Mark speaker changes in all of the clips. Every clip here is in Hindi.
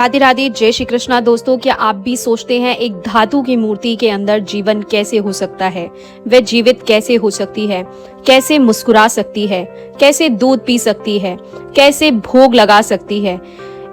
Speaker 1: राधे राधे, जय श्री कृष्णा। दोस्तों, क्या आप भी सोचते हैं एक धातु की मूर्ति के अंदर जीवन कैसे हो सकता है, वह जीवित कैसे हो सकती है, कैसे मुस्कुरा सकती है, कैसे दूध पी सकती है, कैसे भोग लगा सकती है?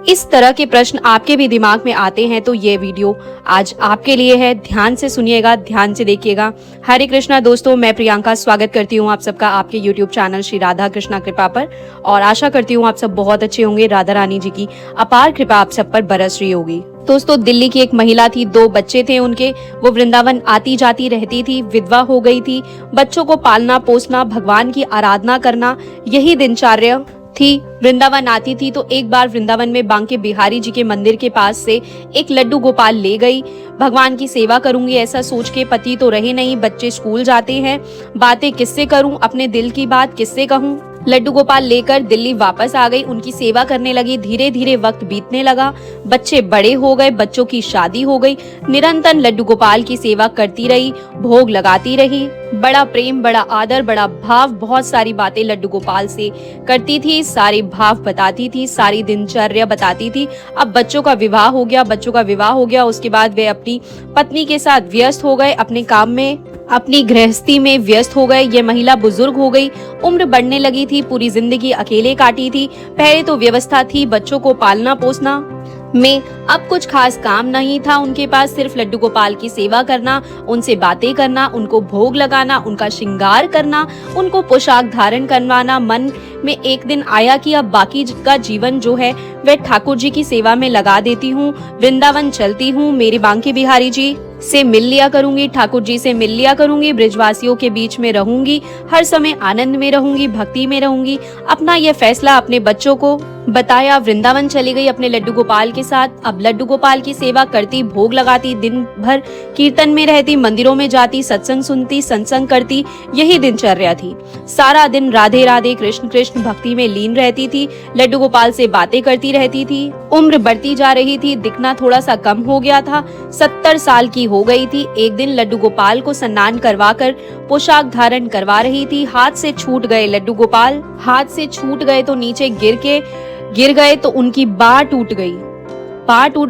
Speaker 1: इस तरह के प्रश्न आपके भी दिमाग में आते हैं तो ये वीडियो आज आपके लिए है। ध्यान से सुनिएगा, ध्यान से देखिएगा। हरे कृष्णा दोस्तों, मैं प्रियंका स्वागत करती हूँ आप सबका आपके YouTube चैनल श्री राधा कृष्णा कृपा पर, और आशा करती हूँ आप सब बहुत अच्छे होंगे। राधा रानी जी की अपार कृपा आप सब पर बरस रही होगी। दोस्तों, दिल्ली की एक महिला थी, 2 बच्चे थे उनके। वो वृंदावन आती जाती रहती थी, विधवा हो गई थी। बच्चों को पालना पोसना, भगवान की आराधना करना, यही दिनचर्या थी। वृंदावन आती थी तो एक बार वृंदावन में बांके बिहारी जी के मंदिर के पास से एक लड्डू गोपाल ले गई। भगवान की सेवा करूंगी ऐसा सोच के, पति तो रहे नहीं, बच्चे स्कूल जाते हैं, बातें किससे करूं, अपने दिल की बात किससे कहूं। लड्डू गोपाल लेकर दिल्ली वापस आ गई, उनकी सेवा करने लगी। धीरे धीरे वक्त बीतने लगा, बच्चे बड़े हो गए, बच्चों की शादी हो गई। निरंतर लड्डू गोपाल की सेवा करती रही, भोग लगाती रही। बड़ा प्रेम, बड़ा आदर, बड़ा भाव, बहुत सारी बातें लड्डू गोपाल से करती थी, सारे भाव बताती थी, सारी दिनचर्या बताती थी। अब बच्चों का विवाह हो गया। उसके बाद वे अपनी पत्नी के साथ व्यस्त हो गए, अपने काम में, अपनी गृहस्थी में व्यस्त हो गए। ये महिला बुजुर्ग हो गई, उम्र बढ़ने लगी थी, पूरी जिंदगी अकेले काटी थी। पहले तो व्यवस्था थी बच्चों को पालना पोसना में, अब कुछ खास काम नहीं था उनके पास, सिर्फ लड्डू गोपाल की सेवा करना, उनसे बातें करना, उनको भोग लगाना, उनका श्रृंगार करना, उनको पोशाक धारण करवाना। मन में एक दिन आया कि अब बाकी का जीवन जो है वह ठाकुर जी की सेवा में लगा देती हूँ, वृंदावन चलती हूँ, मेरे बांके बिहारी जी से मिल लिया करूंगी, ठाकुर जी से मिल लिया करूंगी, ब्रजवासियों के बीच में रहूंगी, हर समय आनंद में रहूंगी, भक्ति में रहूंगी। अपना यह फैसला अपने बच्चों को बताया, वृंदावन चली गई अपने लड्डू गोपाल के साथ। अब लड्डू गोपाल की सेवा करती, भोग लगाती, दिन भर कीर्तन में रहती, मंदिरों में जाती, सत्संग सुनती, सत्संग करती, यही दिनचर्या थी। सारा दिन राधे राधे कृष्ण कृष्ण भक्ति में लीन रहती थी, लड्डू गोपाल से बातें करती रहती थी। उम्र बढ़ती जा रही थी, दिखना थोड़ा सा कम हो गया था, 70 साल की हो गई थी। एक दिन लड्डू गोपाल को स्नान करवाकर पोशाक धारण करवा रही थी, हाथ से छूट गए लड्डू गोपाल। हाथ से छूट गए तो नीचे गिर गए तो उनकी बाह टूट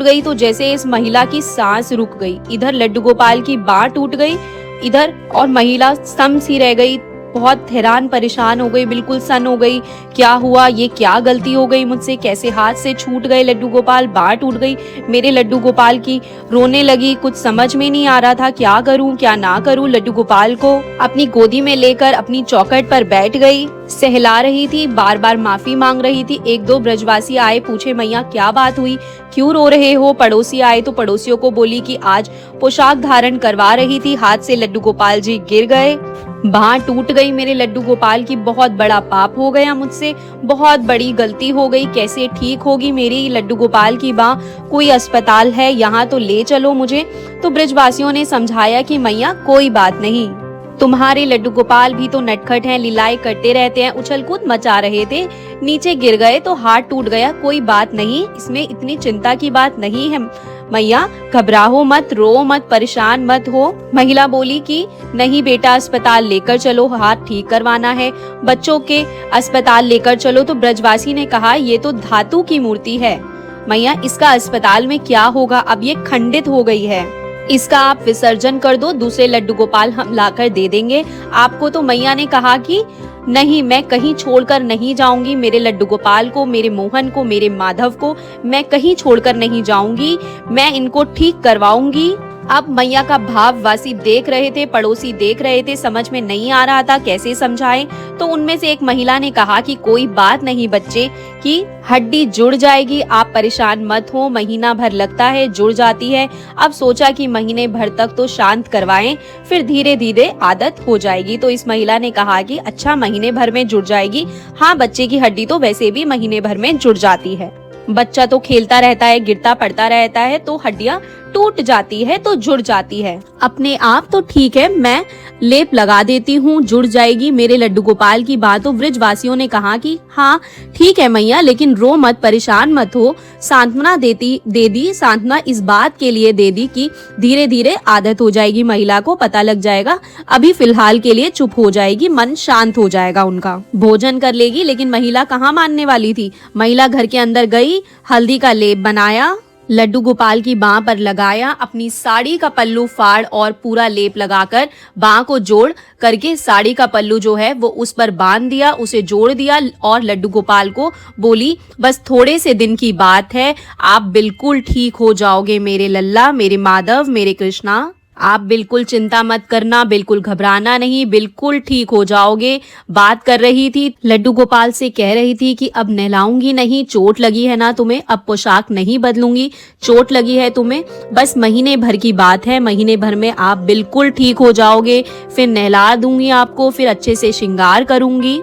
Speaker 1: गई तो जैसे इस महिला की सांस रुक गई। इधर लड्डू गोपाल की बाह टूट गई, इधर, और महिला सम सी रह गई, बहुत हैरान परेशान हो गई, बिल्कुल सन हो गई। क्या हुआ, ये क्या गलती हो गई मुझसे, कैसे हाथ से छूट गए लड्डू गोपाल, बाह टूट गई मेरे लड्डू गोपाल की। रोने लगी, कुछ समझ में नहीं आ रहा था क्या करूं क्या ना करूं। लड्डू गोपाल को अपनी गोदी में लेकर अपनी चौखट पर बैठ गई, सहला रही थी, बार बार माफी मांग रही थी। 1-2 ब्रजवासी आए, पूछे मैया क्या बात हुई, क्यों रो रहे हो। पड़ोसी आए तो पड़ोसियों को बोली कि आज पोशाक धारण करवा रही थी, हाथ से लड्डू गोपाल जी गिर गए, बाह टूट गई मेरे लड्डू गोपाल की, बहुत बड़ा पाप हो गया मुझसे, बहुत बड़ी गलती हो गई, कैसे ठीक होगी मेरी लड्डू गोपाल की बाह, कोई अस्पताल है यहाँ तो ले चलो मुझे। तो ब्रजवासियों ने समझाया कि मैया कोई बात नहीं, तुम्हारे लड्डू गोपाल भी तो नटखट हैं, लीलाएं करते रहते हैं, उछल कूद मचा रहे थे, नीचे गिर गए तो हाथ टूट गया, कोई बात नहीं, इसमें इतनी चिंता की बात नहीं है मैया, घबराओ मत, रो मत, परेशान मत हो। महिला बोली कि नहीं बेटा, अस्पताल लेकर चलो, हाथ ठीक करवाना है, बच्चों के अस्पताल लेकर चलो। तो ब्रजवासी ने कहा ये तो धातु की मूर्ति है मैया, इसका अस्पताल में क्या होगा, अब ये खंडित हो गई है, इसका आप विसर्जन कर दो, दूसरे लड्डू गोपाल हम लाकर दे देंगे आपको। तो मैया ने कहा कि नहीं, मैं कहीं छोड़कर नहीं जाऊंगी, मेरे लड्डू गोपाल को, मेरे मोहन को, मेरे माधव को मैं कहीं छोड़कर नहीं जाऊंगी, मैं इनको ठीक करवाऊंगी। अब मैया का भाव वासी देख रहे थे, पड़ोसी देख रहे थे, समझ में नहीं आ रहा था कैसे समझाएं। तो उनमें से एक महिला ने कहा कि कोई बात नहीं बच्चे, की हड्डी जुड़ जाएगी, आप परेशान मत हो, महीना भर लगता है, जुड़ जाती है। अब सोचा कि महीने भर तक तो शांत करवाएं, फिर धीरे धीरे आदत हो जाएगी। तो इस महिला ने कहा कि अच्छा, महीने भर में जुड़ जाएगी। हाँ, बच्चे की हड्डी तो वैसे भी महीने भर में जुड़ जाती है, बच्चा तो खेलता रहता है, गिरता पड़ता रहता है, तो हड्डियां टूट जाती है तो जुड़ जाती है अपने आप। तो ठीक है, मैं लेप लगा देती हूँ, जुड़ जाएगी मेरे लड्डू गोपाल की बात। तो ब्रजवासियों ने कहा कि हाँ ठीक है मैया, लेकिन रो मत, परेशान मत हो। सांत्वना दे दी, सांत्वना इस बात के लिए दे दी कि धीरे धीरे आदत हो जाएगी, महिला को पता लग जाएगा, अभी फिलहाल के लिए चुप हो जाएगी, मन शांत हो जाएगा उनका, भोजन कर लेगी। लेकिन महिला कहाँ मानने वाली थी। महिला घर के अंदर गई, हल्दी का लेप बनाया, लड्डू गोपाल की बाह पर लगाया, अपनी साड़ी का पल्लू फाड़ और पूरा लेप लगाकर बाह को जोड़ करके साड़ी का पल्लू जो है वो उस पर बांध दिया, उसे जोड़ दिया और लड्डू गोपाल को बोली, बस थोड़े से दिन की बात है, आप बिल्कुल ठीक हो जाओगे मेरे लल्ला, मेरे माधव, मेरे कृष्णा। आप बिल्कुल चिंता मत करना, बिल्कुल घबराना नहीं, बिल्कुल ठीक हो जाओगे। बात कर रही थी, लड्डू गोपाल से कह रही थी कि अब नहलाऊंगी नहीं, चोट लगी है ना तुम्हें, अब पोशाक नहीं बदलूंगी, चोट लगी है तुम्हें, बस महीने भर की बात है, महीने भर में आप बिल्कुल ठीक हो जाओगे, फिर नहला दूंगी आपको, फिर अच्छे से श्रृंगार करूंगी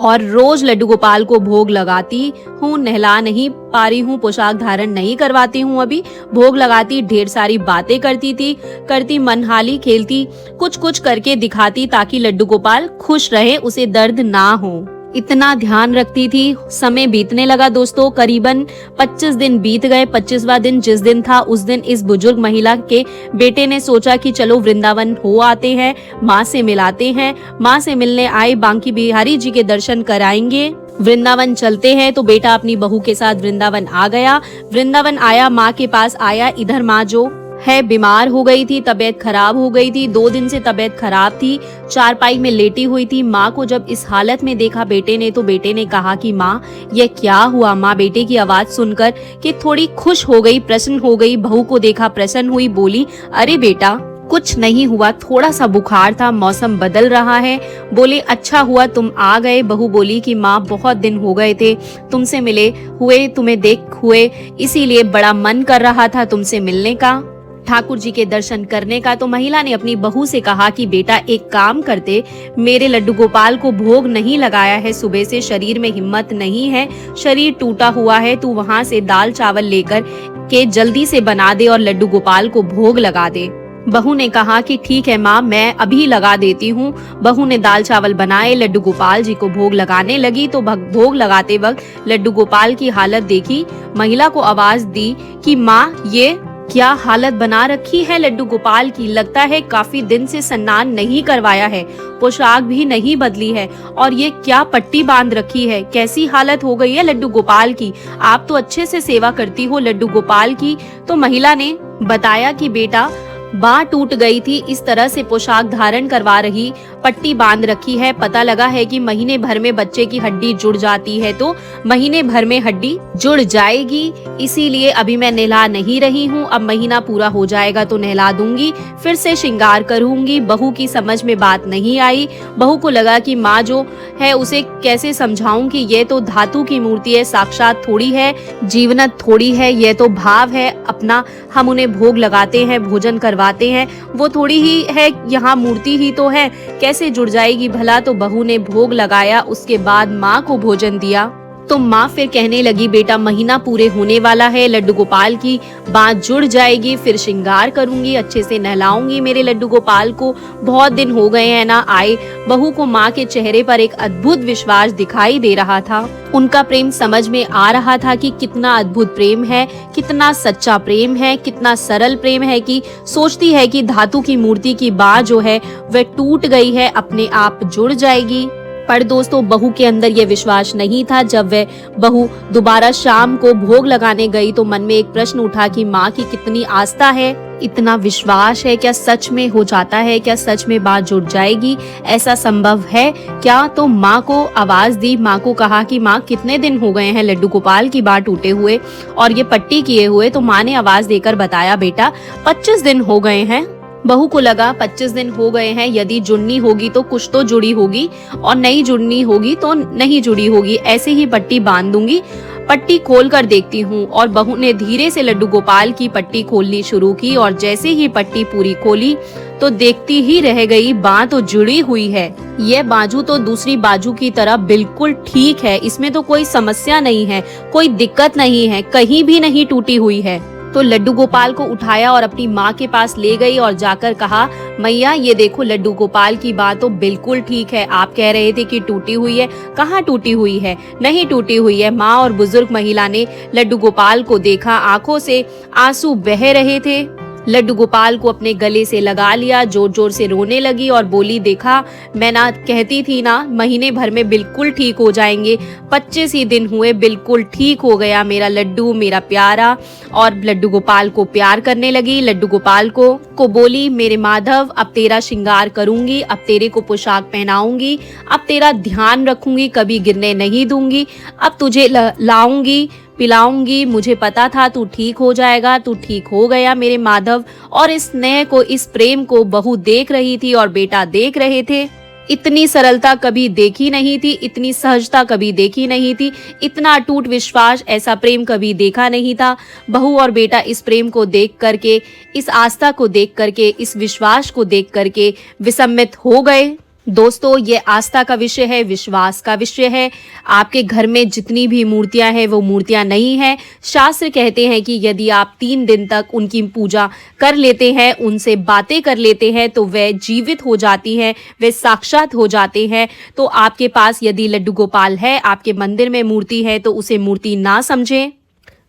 Speaker 1: और रोज लड्डू गोपाल को भोग लगाती हूँ, नहला नहीं पा रही हूँ, पोशाक धारण नहीं करवाती हूँ, अभी भोग लगाती, ढेर सारी बातें करती मनहाली खेलती, कुछ कुछ करके दिखाती ताकि लड्डू गोपाल खुश रहे, उसे दर्द ना हो, इतना ध्यान रखती थी। समय बीतने लगा दोस्तों, करीबन 25 दिन बीत गए। 25वां दिन जिस दिन था उस दिन इस बुजुर्ग महिला के बेटे ने सोचा कि चलो वृंदावन हो आते हैं, माँ से मिलाते हैं। माँ से मिलने आए, बांकी बिहारी जी के दर्शन कराएंगे, वृंदावन चलते हैं। तो बेटा अपनी बहू के साथ वृंदावन आ गया। वृंदावन आया, माँ के पास आया। इधर माँ जो है बीमार हो गई थी, तबीयत खराब हो गई थी, 2 दिन से तबीयत खराब थी, चारपाई में लेटी हुई थी। माँ को जब इस हालत में देखा बेटे ने, तो बेटे ने कहा कि माँ ये क्या हुआ। माँ बेटे की आवाज सुनकर कि थोड़ी खुश हो गई, प्रसन्न हो गई, बहू को देखा प्रसन्न हुई, बोली अरे बेटा कुछ नहीं हुआ, थोड़ा सा बुखार था, मौसम बदल रहा है। बोले अच्छा हुआ तुम आ गए। बहू बोली कि माँ बहुत दिन हो गए थे तुमसे मिले हुए, तुम्हें देख हुए, इसीलिए बड़ा मन कर रहा था तुमसे मिलने का, ठाकुर जी के दर्शन करने का। तो महिला ने अपनी बहू से कहा कि बेटा एक काम करते, मेरे लड्डू गोपाल को भोग नहीं लगाया है, सुबह से शरीर में हिम्मत नहीं है, शरीर टूटा हुआ है, तू वहाँ से दाल चावल लेकर के जल्दी से बना दे और लड्डू गोपाल को भोग लगा दे। बहू ने कहा कि ठीक है माँ, मैं अभी लगा देती हूँ। बहू ने दाल चावल बनाए, लड्डू गोपाल जी को भोग लगाने लगी। तो भोग लगाते वक्त लड्डू गोपाल की हालत देखी, महिला को आवाज दी कि माँ ये क्या हालत बना रखी है लड्डू गोपाल की, लगता है काफी दिन से स्नान नहीं करवाया है, पोशाक भी नहीं बदली है, और ये क्या पट्टी बांध रखी है, कैसी हालत हो गई है लड्डू गोपाल की, आप तो अच्छे से सेवा करती हो लड्डू गोपाल की। तो महिला ने बताया कि बेटा बाह टूट गई थी, इस तरह से पोशाक धारण करवा रही, पट्टी बांध रखी है, पता लगा है कि महीने भर में बच्चे की हड्डी जुड़ जाती है, तो महीने भर में हड्डी जुड़ जाएगी, इसीलिए अभी मैं नहला नहीं रही हूँ, अब महीना पूरा हो जाएगा तो नहला दूंगी, फिर से श्रृंगार करूंगी। बहू की समझ में बात नहीं आई। बहू को लगा कि माँ जो है उसे कैसे समझाऊं कि ये तो धातु की मूर्ति है, साक्षात थोड़ी है, जीवनत थोड़ी है, ये तो भाव है अपना, हम उन्हें भोग लगाते हैं, भोजन करवाते हैं, वो थोड़ी ही है, यहाँ मूर्ति ही तो है, कैसे जुड़ जाएगी भला। तो बहू ने भोग लगाया, उसके बाद माँ को भोजन दिया। तो माँ फिर कहने लगी बेटा महीना पूरे होने वाला है, लड्डू गोपाल की बात जुड़ जाएगी, फिर श्रृंगार करूंगी, अच्छे से नहलाऊंगी मेरे लड्डू गोपाल को, बहुत दिन हो गए हैं ना आए। बहू को माँ के चेहरे पर एक अद्भुत विश्वास दिखाई दे रहा था, उनका प्रेम समझ में आ रहा था कि कितना अद्भुत प्रेम है, कितना सच्चा प्रेम है, कितना सरल प्रेम है, कि सोचती है कि धातु की मूर्ति की बाह जो है वह टूट गई है, अपने आप जुड़ जाएगी। पर दोस्तों बहू के अंदर यह विश्वास नहीं था। जब वह बहू दोबारा शाम को भोग लगाने गई तो मन में एक प्रश्न उठा कि माँ की कितनी आस्था है, इतना विश्वास है, क्या सच में हो जाता है, क्या सच में बात जुड़ जाएगी, ऐसा संभव है क्या। तो माँ को आवाज दी, माँ को कहा कि माँ कितने दिन हो गए हैं लड्डू गोपाल की बात टूटे हुए और ये पट्टी किए हुए। तो माँ ने आवाज देकर बताया बेटा 25 दिन हो गए हैं। बहू को लगा 25 दिन हो गए हैं, यदि जुड़नी होगी तो कुछ तो जुड़ी होगी और नहीं जुड़नी होगी तो नहीं जुड़ी होगी, ऐसे ही पट्टी बांध दूंगी, पट्टी खोल कर देखती हूँ। और बहू ने धीरे से लड्डू गोपाल की पट्टी खोलनी शुरू की और जैसे ही पट्टी पूरी खोली तो देखती ही रह गई, बाँ तो जुड़ी हुई है, यह बाजू तो दूसरी बाजू की तरह बिल्कुल ठीक है, इसमें तो कोई समस्या नहीं है, कोई दिक्कत नहीं है, कहीं भी नहीं टूटी हुई है। तो लड्डू गोपाल को उठाया और अपनी माँ के पास ले गई और जाकर कहा मैया ये देखो लड्डू गोपाल की बात तो बिल्कुल ठीक है, आप कह रहे थे कि टूटी हुई है, कहाँ टूटी हुई है, नहीं टूटी हुई है। माँ और बुजुर्ग महिला ने लड्डू गोपाल को देखा, आंखों से आंसू बह रहे थे। लड्डू गोपाल को अपने गले से लगा लिया, जोर जोर से रोने लगी और बोली, देखा मैं ना कहती थी ना, महीने भर में बिल्कुल ठीक हो जाएंगे। 25 ही दिन हुए, बिल्कुल ठीक हो गया मेरा लड्डू, मेरा प्यारा। और लड्डू गोपाल को प्यार करने लगी। लड्डू गोपाल को बोली, मेरे माधव अब तेरा श्रृंगार करूंगी, अब तेरे को पोशाक पहनाऊंगी, अब तेरा ध्यान रखूंगी, कभी गिरने नहीं दूंगी, अब तुझे लाऊंगी पिलाऊंगी। मुझे पता था तू ठीक हो जाएगा, तू ठीक हो गया मेरे माधव। और इस स्नेह को, इस प्रेम को बहू देख रही थी और बेटा देख रहे थे। इतनी सरलता कभी देखी नहीं थी, इतनी सहजता कभी देखी नहीं थी, इतना अटूट विश्वास, ऐसा प्रेम कभी देखा नहीं था। बहू और बेटा इस प्रेम को देख करके, इस आस्था को देख करके, इस विश्वास को देख करके विस्मित हो गए। दोस्तों, ये आस्था का विषय है, विश्वास का विषय है। आपके घर में जितनी भी मूर्तियां हैं वो मूर्तियां नहीं है। शास्त्र कहते हैं कि यदि आप 3 दिन तक उनकी पूजा कर लेते हैं, उनसे बातें कर लेते हैं, तो वे जीवित हो जाती हैं, वे साक्षात हो जाते हैं। तो आपके पास यदि लड्डू गोपाल है, आपके मंदिर में मूर्ति है, तो उसे मूर्ति ना समझें।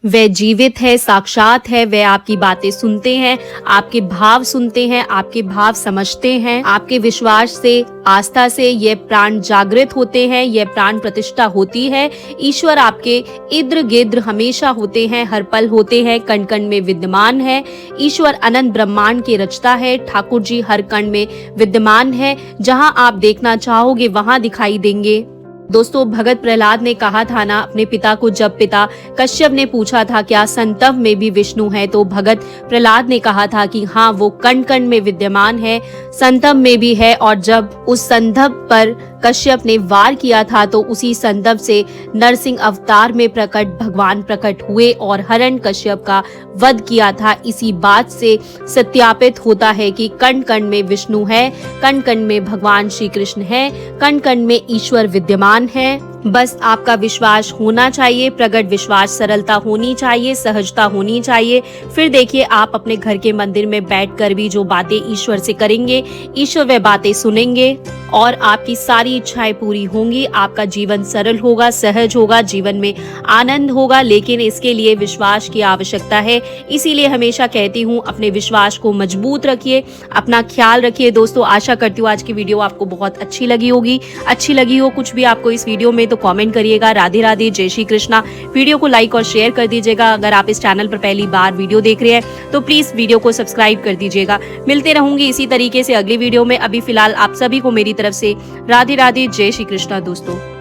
Speaker 1: वह जीवित है, साक्षात है, वह आपकी बातें सुनते हैं, आपके भाव सुनते हैं, आपके भाव समझते हैं। आपके विश्वास से, आस्था से ये प्राण जागृत होते हैं, यह प्राण प्रतिष्ठा होती है। ईश्वर आपके इर्द गिर्द हमेशा होते हैं, हर पल होते हैं, कण कण में विद्यमान है। ईश्वर अनंत ब्रह्मांड के रचता है, ठाकुर जी हर कण में विद्यमान है। जहां आप देखना चाहोगे वहां दिखाई देंगे। दोस्तों, भगत प्रहलाद ने कहा था ना अपने पिता को, जब पिता कश्यप ने पूछा था क्या संतव में भी विष्णु है, तो भगत प्रहलाद ने कहा था कि हाँ, वो कण कण में विद्यमान है, संतव में भी है। और जब उस संदर्भ पर कश्यप ने वार किया था, तो उसी संदर्भ से नरसिंह अवतार में भगवान प्रकट हुए और हरण कश्यप का वध किया था। इसी बात से सत्यापित होता है कि कण कण में विष्णु है, कण कण में भगवान श्री कृष्ण है, कण कण में ईश्वर विद्यमान है। बस आपका विश्वास होना चाहिए, प्रगट विश्वास, सरलता होनी चाहिए, सहजता होनी चाहिए। फिर देखिए, आप अपने घर के मंदिर में बैठकर भी जो बातें ईश्वर से करेंगे, ईश्वर वे बातें सुनेंगे और आपकी सारी इच्छाएं पूरी होंगी। आपका जीवन सरल होगा, सहज होगा, जीवन में आनंद होगा। लेकिन इसके लिए विश्वास की आवश्यकता है। इसीलिए हमेशा कहती हूँ, अपने विश्वास को मजबूत रखिए, अपना ख्याल रखिए। दोस्तों, आशा करती हूँ आज की वीडियो आपको बहुत अच्छी लगी होगी। अच्छी लगी हो कुछ भी आपको इस वीडियो में, तो कमेंट करिएगा। राधे राधे, जय श्री कृष्णा। वीडियो को लाइक और शेयर कर दीजिएगा। अगर आप इस चैनल पर पहली बार वीडियो देख रहे हैं तो प्लीज वीडियो को सब्सक्राइब कर दीजिएगा। मिलते रहूंगी इसी तरीके से अगली वीडियो में। अभी फिलहाल आप सभी को मेरी तरफ से राधे राधे, जय श्री कृष्णा दोस्तों।